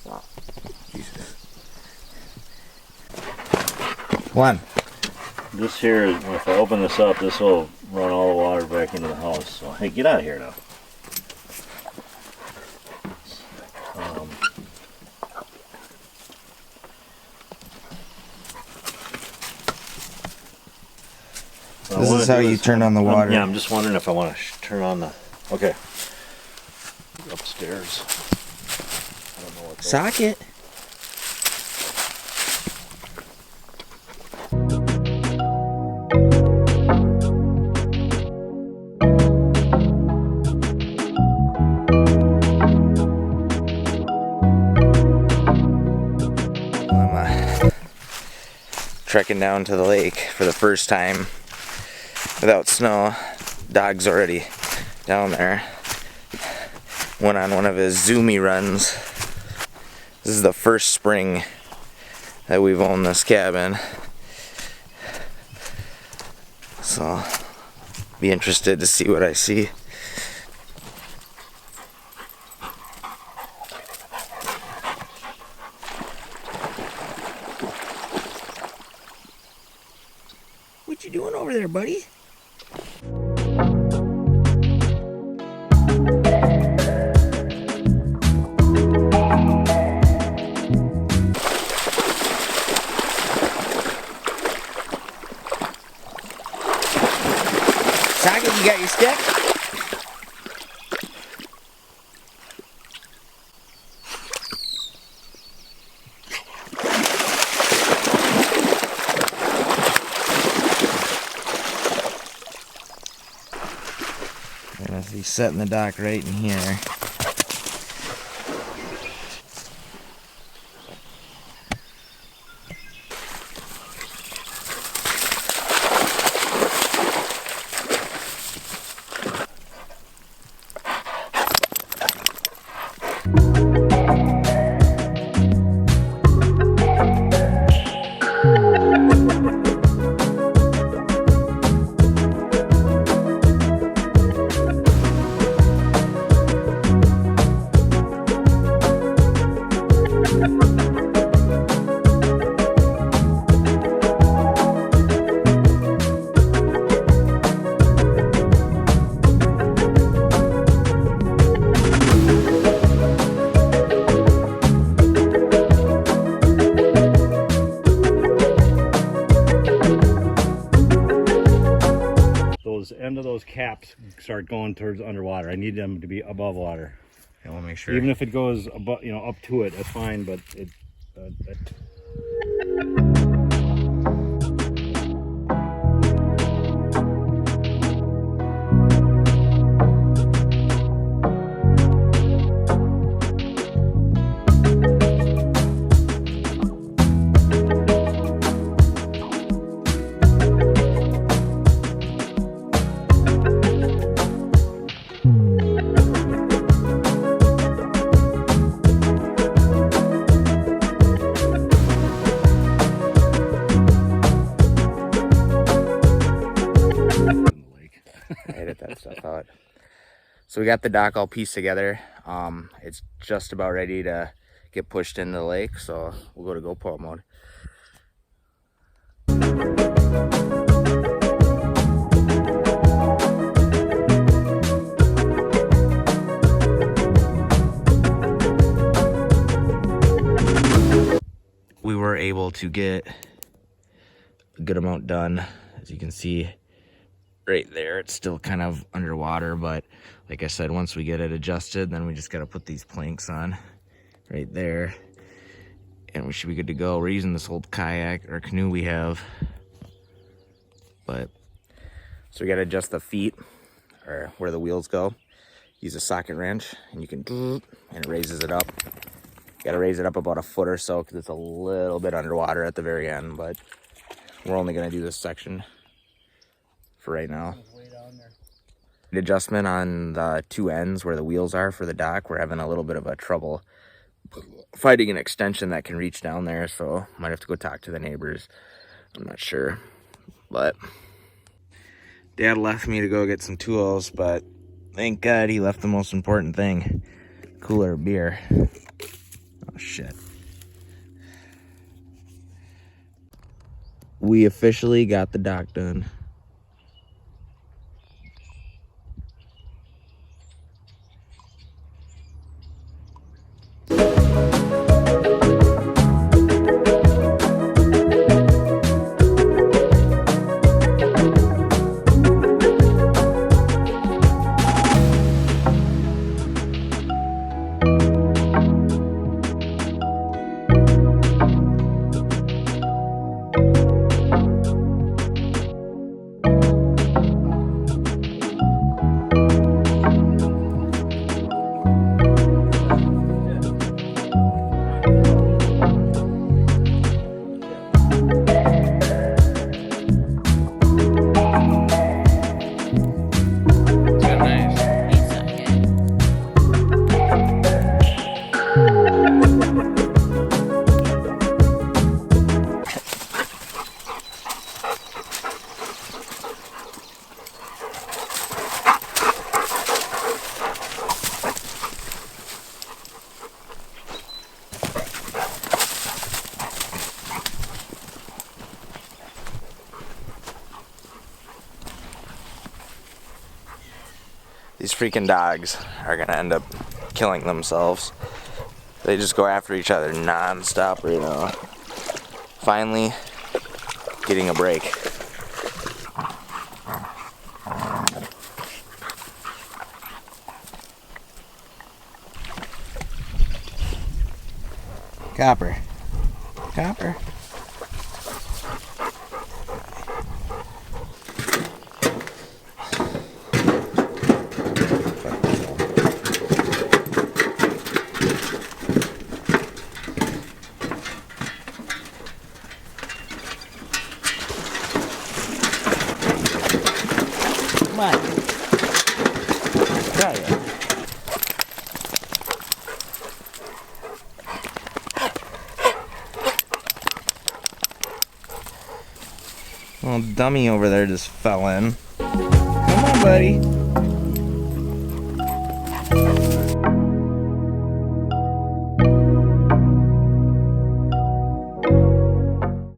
Wow. Jesus. One. This here, if I open this up, this will run all the water back into the house. So, hey, get out of here now. This is how you turn on the water. Yeah, I'm just wondering if I want to turn on the... Okay. Upstairs. I don't know what Socket. I'm trekking down to the lake for the first time without snow. Dog's already down there. Went on one of his zoomy runs. This is the first spring that we've owned this cabin, so be interested to see what I see. What you doing over there, buddy? Socket, you got your stick? And he's setting the dock right in here. End of those caps start going towards underwater. I need them to be above water. I want to make sure. Even if it goes above, up to it, that's fine. But it. Edit that stuff out. So we got the dock all pieced together. It's just about ready to get pushed into the lake, so we'll go to GoPro mode. We were able to get a good amount done. As you can see right there, it's still kind of underwater, but like I said, once we get it adjusted, then we just got to put these planks on right there and we should be good to go. We're using this old kayak or canoe we have, but so we got to adjust the feet or where the wheels go. Use a socket wrench and you can, and it raises it up. Got to raise it up about a foot or so because it's a little bit underwater at the very end, but we're only going to do this section for right now. The adjustment on the two ends where the wheels are for the dock, we're having a little bit of a trouble finding an extension that can reach down there, so might have to go talk to the neighbors. I'm not sure, but Dad left me to go get some tools, but thank God he left the most important thing, cooler of beer. shit. We officially got the dock done. These freaking dogs are gonna end up killing themselves. They just go after each other non-stop right now. Finally getting a break. Copper. Copper. Come on. Try it. Little dummy over there just fell in. Come on, buddy.